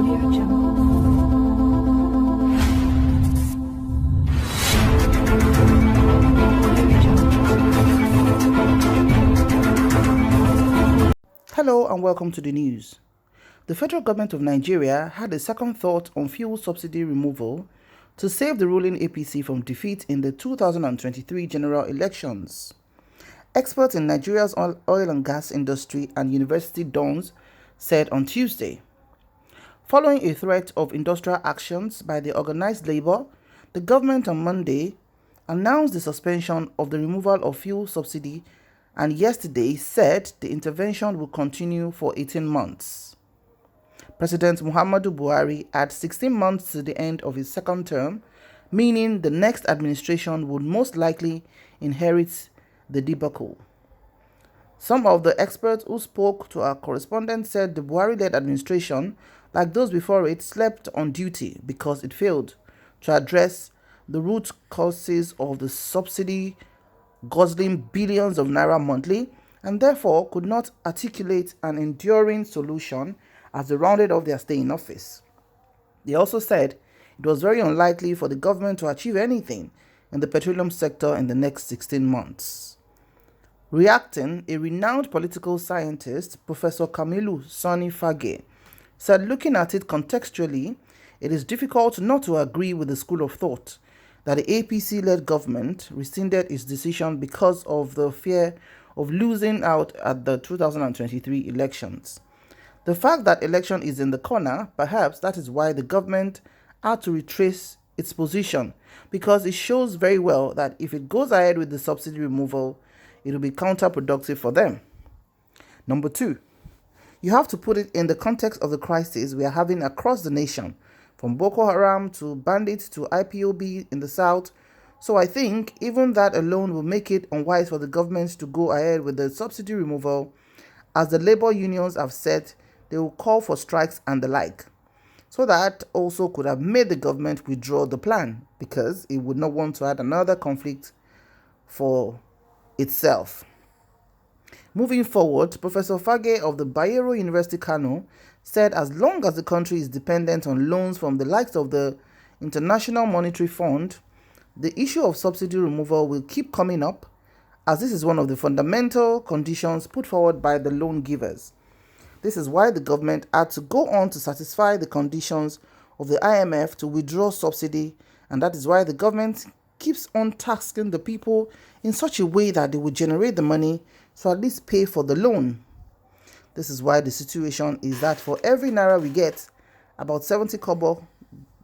Hello and welcome to the news. The federal government of Nigeria had a second thought on fuel subsidy removal to save the ruling APC from defeat in the 2023 general elections. Experts in Nigeria's oil and gas industry and university dons said on Tuesday. Following a threat of industrial actions by the organized labor, the government on Monday announced the suspension of the removal of fuel subsidy and yesterday said the intervention will continue for 18 months. President Muhammadu Buhari had 16 months to the end of his second term, meaning the next administration would most likely inherit the debacle. Some of the experts who spoke to our correspondent said the Buhari-led administration, like those before it, slept on duty because it failed to address the root causes of the subsidy guzzling billions of naira monthly and therefore could not articulate an enduring solution as they rounded off their stay in office. They also said it was very unlikely for the government to achieve anything in the petroleum sector in the next 16 months. Reacting, a renowned political scientist, Professor Kamilu Sani Fage, said looking at it contextually, it is difficult not to agree with the school of thought that the APC-led government rescinded its decision because of the fear of losing out at the 2023 elections. The fact that election is in the corner, perhaps that is why the government had to retrace its position, because it shows very well that if it goes ahead with the subsidy removal, it will be counterproductive for them. Number 2, you have to put it in the context of the crisis we are having across the nation, from Boko Haram to bandits to IPOB in the south. So I think even that alone will make it unwise for the government to go ahead with the subsidy removal, as the labor unions have said they will call for strikes and the like. So that also could have made the government withdraw the plan, because it would not want to add another conflict for itself. Moving forward, Professor Fage of the Bayero University Kano said as long as the country is dependent on loans from the likes of the International Monetary Fund, the issue of subsidy removal will keep coming up, as this is one of the fundamental conditions put forward by the loan givers. This is why the government had to go on to satisfy the conditions of the IMF to withdraw subsidy, and that is why the government keeps on tasking the people in such a way that they will generate the money to at least pay for the loan. This is why the situation is that for every naira we get, about 70 kobo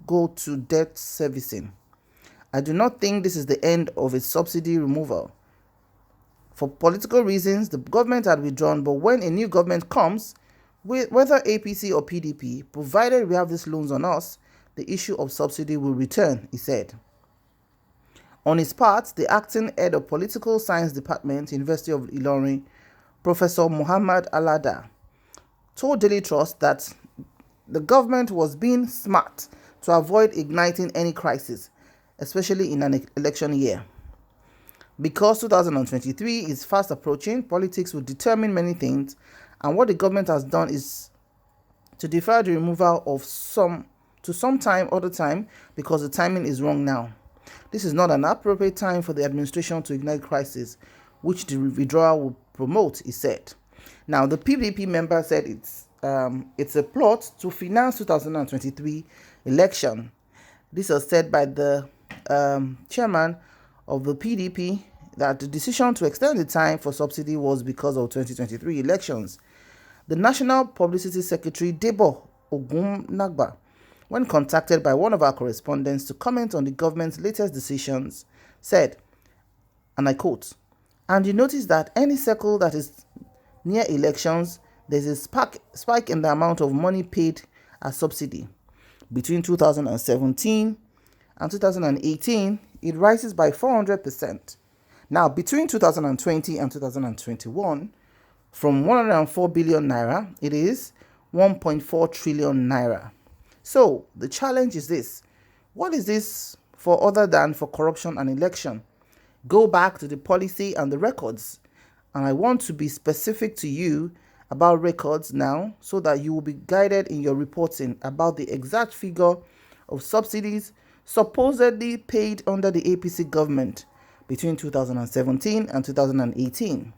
go to debt servicing. I do not think this is the end of its subsidy removal. For political reasons, the government had withdrawn, but when a new government comes, whether APC or PDP, provided we have these loans on us, the issue of subsidy will return, he said. On his part, the acting head of Political Science Department, University of Ilorin, Professor Muhammad Alada, told Daily Trust that the government was being smart to avoid igniting any crisis, especially in an election year. Because 2023 is fast approaching, politics will determine many things, and what the government has done is to defer the removal of some other time, because the timing is wrong now. This is not an appropriate time for the administration to ignite crisis, which the withdrawal will promote, he said. Now, the PDP member said it's a plot to finance 2023 election. This was said by the chairman of the PDP, that the decision to extend the time for subsidy was because of 2023 elections. The National Publicity Secretary, Debo Ogunnagba, when contacted by one of our correspondents to comment on the government's latest decisions, said, and I quote, "And you notice that any circle that is near elections, there's a spike in the amount of money paid as subsidy. Between 2017 and 2018, it rises by 400%. Now, between 2020 and 2021, from 104 billion naira, it is 1.4 trillion naira. So, the challenge is this. What is this for other than for corruption and election? Go back to the policy and the records. And I want to be specific to you about records now so that you will be guided in your reporting about the exact figure of subsidies supposedly paid under the APC government between 2017 and 2018.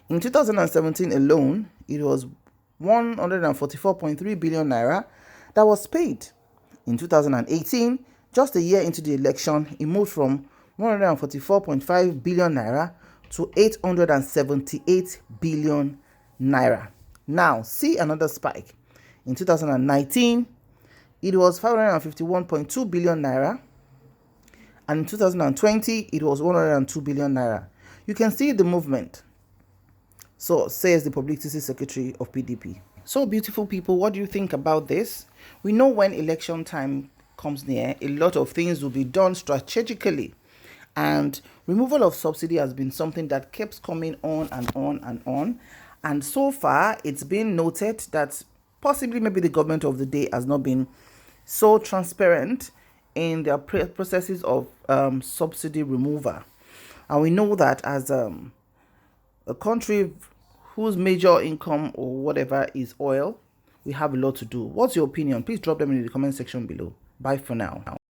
In 2017 alone, it was 144.3 billion naira that was paid. In 2018, just a year into the election, it moved from 144.5 billion naira to 878 billion naira. Now, see another spike. In 2019, it was 551.2 billion naira, and in 2020, it was 102 billion naira. You can see the movement. So says the Publicity Secretary of PDP. So, beautiful people, what do you think about this? We know when election time comes near, a lot of things will be done strategically. And removal of subsidy has been something that keeps coming on and on and on. And so far, it's been noted that possibly maybe the government of the day has not been so transparent in their processes of subsidy removal. And we know that as a country whose major income or whatever is oil, we have a lot to do. What's your opinion? Please drop them in the comment section below. Bye for now.